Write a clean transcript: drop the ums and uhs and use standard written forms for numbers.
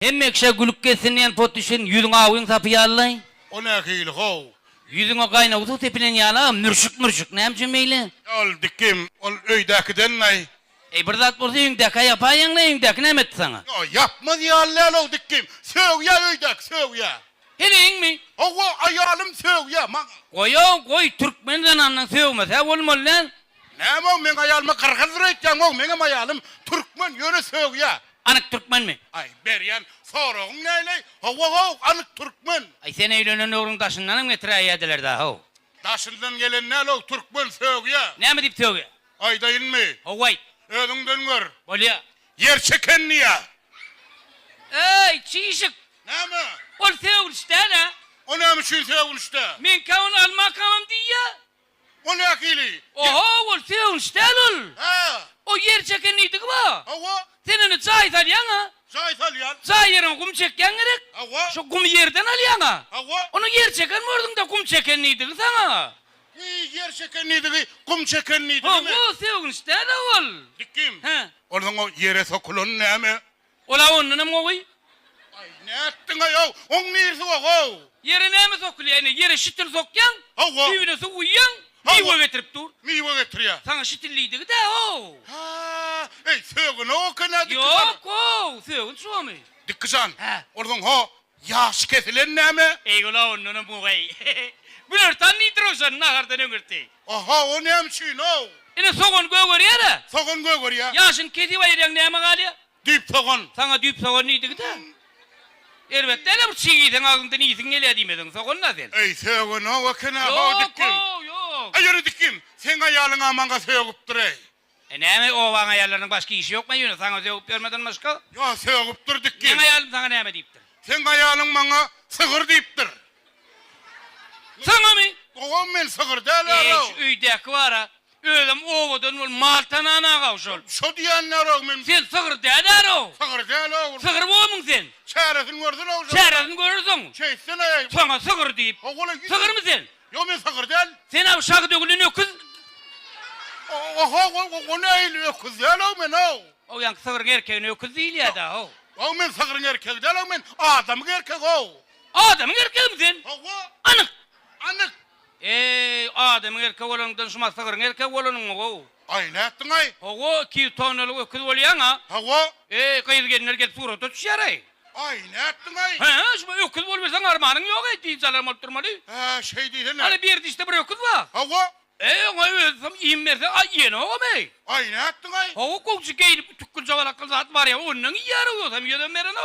Hemmekşe gülük kesinen potuşun yüzün ağın sapı yallay. O ne kıyılık o? Yüzüne kaynak tutup tepinen yala mürşük ne yapacağım meyle? Ol dikim, ol öydekiden nay. Bir zat bolsa yüngdeka yapayan ne yüngdeki ne etti sana? O yapma diye Allah o dikim. Söv ya öydek, söv ya. Hele mi? O ayalım söv ya. Koy Türkmenden anlan sevmez. Ha olmalı lan. Ne mo men ayalımı kırgızır edeceğim o benim ayalım. Türkmen yöne söv ya. Anık Türkmen mi? Ay beryan sorun neyle? Ho anık Türkmen. Ay sen eylönen oğlun taşından mı getire ayyadeler daha ho? Daşından gelen ne lo Türkmen söv ya. Ne mi dip söyle? Ay değil mi? Ho vay. Ödünden gör. Bolya. Yer çekenli ya. Ey çiğişik. Ne mi? Ol sevgil işte ne? O ne mi şu sevgil işte? Men kavun alma kavun diye. O ne akili? Oho ol sevgil işte ol. Ha. O yer çekenliydik bu. Hava. Senin çay salyan ha. Çay salyan. Çay yerin kum çekken gerek. Hava. Şu kum yerden alyan ha. Hava. Onu yer çeken mi ordun da kum çekenliydik sana? Yer çekenliydi, kum çekenliydi O mi? bu sevgil işte ne ol? Dikim. He. Oradan o yere sokulun ne mi? Ola onun ne mi koy? Ay ne ettin ayol? On neyse o? Yere ne mi sokuluyor yani? Yere şitil sokyan. Hava. Düğüne su uyuyan. Hava. Mivo getirip dur. Mivo getiriyor. Sana şitilliydik de o. Ha. Ey sögün o kana dikkisan. Yok o. Sevgil şu mu? Dikkisan. He. Oradan o yaş kesilen ne mi? Ey ola onun ne mi koy? Bunlar tan nitrojen nahardan öngürtü. Aha o ne mi şu no? Yine sokun göğür yere. Sokun göğür ya. Yaşın kedi bayıryan ne mi gali? Dip sokun. Sana düp sokun neydik de? Elbette ne bu çiğdin ağzından iyisin gele demedin sokun da sen. Ey sögün o kana o Yok dikkim. o yok. Ay yürü dikkim. Sen ayalın amanga sögüp dur ey. Ne mi o bana ayarlarının başka işi yok mu yine sana cevap vermeden başka? Ya sögüp dur dikkim. Ne ayarım sana ne mi deyiptir? Sen ayalın bana sığır deyiptir. Sana mı? Oğlum men sığır değil o. Şu üydeki var ha. Öldüm ovadan ol maltan ana kavşol. Şu diyenler o men Sen sığır değer o. sığır değil o. Sığır bu mun sen? Çaresini gördün o. Çaresini görürsün. Şeysene ey. Sana sığır deyip. Oğlum Sığır mı sen? Yo men sığır değil. Sen av şakı dökülün öküz. Oha o ne eğiliyor kız değil o men o. O yan sığır erkeğin öküz değil ya da o. O men sığırın erkek değil o men adamın erkek o. Adamın erkeği mi sen? Oha Anık. anık. Adamın erkeği olanından şuma sığırın erkeği olanın o. Ay ne ettin ay? O ki tonelu öküz olayan ha. Hava. Kıyır gelinler get surata düşer ay. Ay ne ettin ay? He, şuma öküz olmasan armağanın yok ay. Diyeceğim oturmalı. Ha şey değil ne? Hani bir yerde işte bir öküz var. Hava. Ona ölsem iyiyim verse ay yeni o mu? Ay ne ettin ay? O kokçu geyip tükkül çavalak kız at var ya onun iyi yarıyor. Hem yedem veren o.